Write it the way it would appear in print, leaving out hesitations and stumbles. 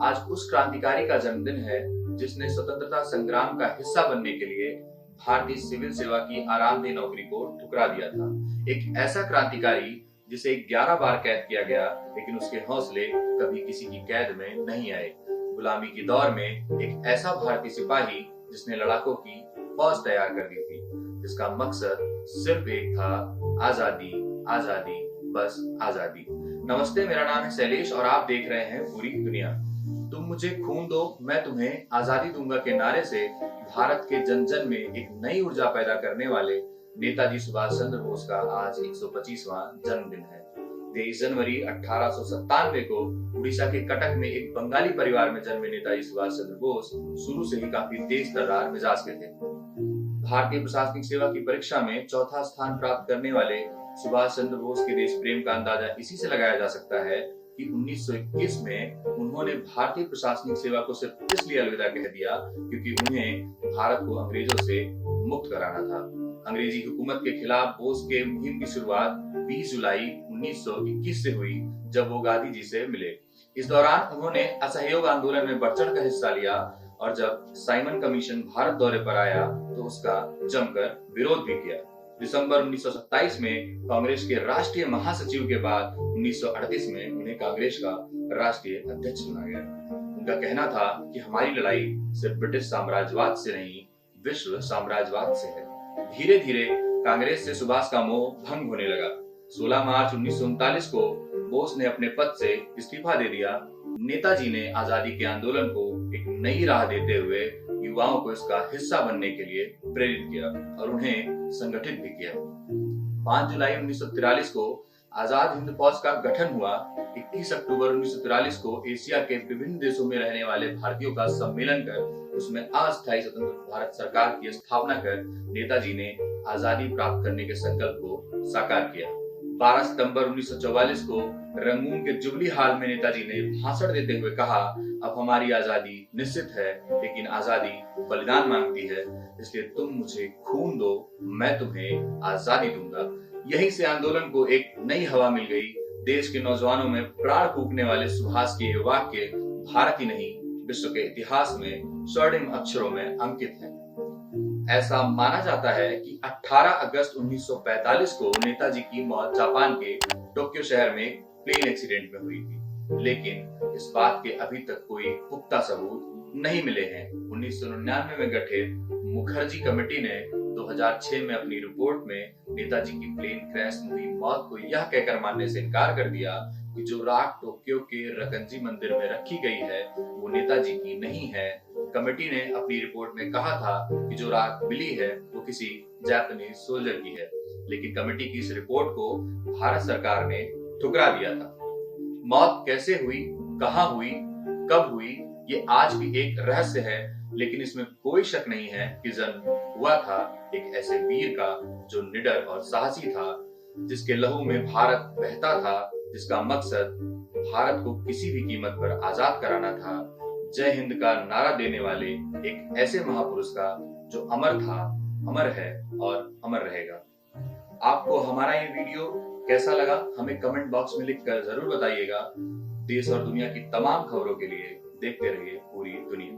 आज उस क्रांतिकारी का जन्मदिन है जिसने स्वतंत्रता संग्राम का हिस्सा बनने के लिए भारतीय सिविल सेवा की आरामदेह नौकरी को ठुकरा दिया था। एक ऐसा क्रांतिकारी जिसे 11 बार कैद किया गया, लेकिन उसके हौसले कभी किसी की कैद में नहीं आए। गुलामी के दौर में एक ऐसा भारतीय सिपाही जिसने लड़ाकों की फौज तैयार कर दी थी, जिसका मकसद सिर्फ एक था, आजादी, आजादी, बस आजादी। नमस्ते, मेरा नाम है शैलेश और आप देख रहे हैं पूरी दुनिया। तुम मुझे खून दो, मैं तुम्हें आजादी दूंगा के नारे से भारत के जन जन में एक नई ऊर्जा पैदा करने वाले नेताजी सुभाष चंद्र बोस का आज 125वां जन्मदिन है। 23 जनवरी 1897 को उड़ीसा के कटक में एक बंगाली परिवार में जन्मे नेताजी सुभाष चंद्र बोस शुरू से ही काफी तेज तर्रार मिजाज के थे। भारतीय प्रशासनिक सेवा की परीक्षा में चौथा स्थान प्राप्त करने वाले सुभाष चंद्र बोस के देश प्रेम का अंदाजा इसी से लगाया जा सकता है कि 1921 में उन्होंने भारतीय प्रशासनिक सेवा को सिर्फ इसलिए अलविदा कह दिया क्योंकि उन्हें भारत को अंग्रेजों से मुक्त कराना था। अंग्रेजी हुकूमत के खिलाफ बोस के मुहिम की शुरुआत 20 जुलाई 1921 से हुई, जब वो गांधी जी से मिले। इस दौरान उन्होंने असहयोग आंदोलन में बढ़ चढ़ कर हिस्सा लिया और जब साइमन कमीशन भारत दौरे पर आया तो उसका जमकर विरोध भी किया। दिसंबर 1927 में कांग्रेस के राष्ट्रीय महासचिव के बाद 1938 में उन्हें कांग्रेस का राष्ट्रीय अध्यक्ष चुना गया। उनका कहना था कि हमारी लड़ाई सिर्फ ब्रिटिश साम्राज्यवाद से नहीं, विश्व साम्राज्यवाद से है। धीरे धीरे कांग्रेस से सुभाष का मोह भंग होने लगा। 16 मार्च 1939 को बोस ने अपने पद से इस्तीफा दे दिया। नेताजी ने आजादी के आंदोलन को एक नई राह देते हुए युवाओं को इसका हिस्सा बनने के लिए प्रेरित किया और उन्हें संगठित भी किया। 5 जुलाई 1943 को आजाद हिंद फौज का गठन हुआ। 21 अक्टूबर 1943 को एशिया के विभिन्न देशों में रहने वाले भारतीयों का सम्मेलन कर उसमें अस्थायी स्वतंत्र भारत सरकार की स्थापना कर नेताजी ने आजादी प्राप्त करने के संकल्प को साकार किया। 12 सितंबर 1944 को रंगून के जुबली हाल में नेताजी ने भाषण देते हुए कहा, अब हमारी आजादी निश्चित है, लेकिन आजादी बलिदान मांगती है, इसलिए तुम मुझे खून दो, मैं तुम्हें आजादी दूंगा। यहीं से आंदोलन को एक नई हवा मिल गई। देश के नौजवानों में प्राण फूंकने वाले सुभाष के ये वाक्य भारत ही नहीं, विश्व के इतिहास में स्वर्णिम अक्षरों में अंकित हैं। ऐसा माना जाता है कि 18 अगस्त 1945 को नेताजी की मौत जापान के टोक्यो शहर में प्लेन एक्सीडेंट में हुई थी, लेकिन इस बात के अभी तक कोई पुख्ता सबूत नहीं मिले हैं। 1999 में गठित मुखर्जी कमेटी ने 2006 में अपनी रिपोर्ट में नेताजी की प्लेन क्रैश में हुई मौत को यह कहकर मानने से इनकार कर दिया कि जो राख टोक्यो के रकंजी मंदिर में रखी गई है वो नेताजी की नहीं है। कमेटी ने अपनी रिपोर्ट में कहा था कि जो राख मिली है वो किसी जापानीज सोल्जर की है, लेकिन कमेटी की इस रिपोर्ट को भारत सरकार ने ठुकरा दिया था। मौत कैसे हुई, कहां हुई, कब हुई, ये आज भी एक रहस्य है, लेकिन इसमें कोई शक नहीं है कि जन्म हुआ था एक ऐसे वीर का जो निडर और साहसी था, जिसके लहू में भारत बहता था, जिसका मकसद भारत को किसी भी कीमत पर आजाद कराना था। जय हिंद का नारा देने वाले एक ऐसे महापुरुष का जो अमर था, अमर है और अमर रहेगा। आपको हमारा ये वीडियो कैसा लगा हमें कमेंट बॉक्स में लिखकर जरूर बताइएगा। देश और दुनिया की तमाम खबरों के लिए देखते रहिए पूरी दुनिया।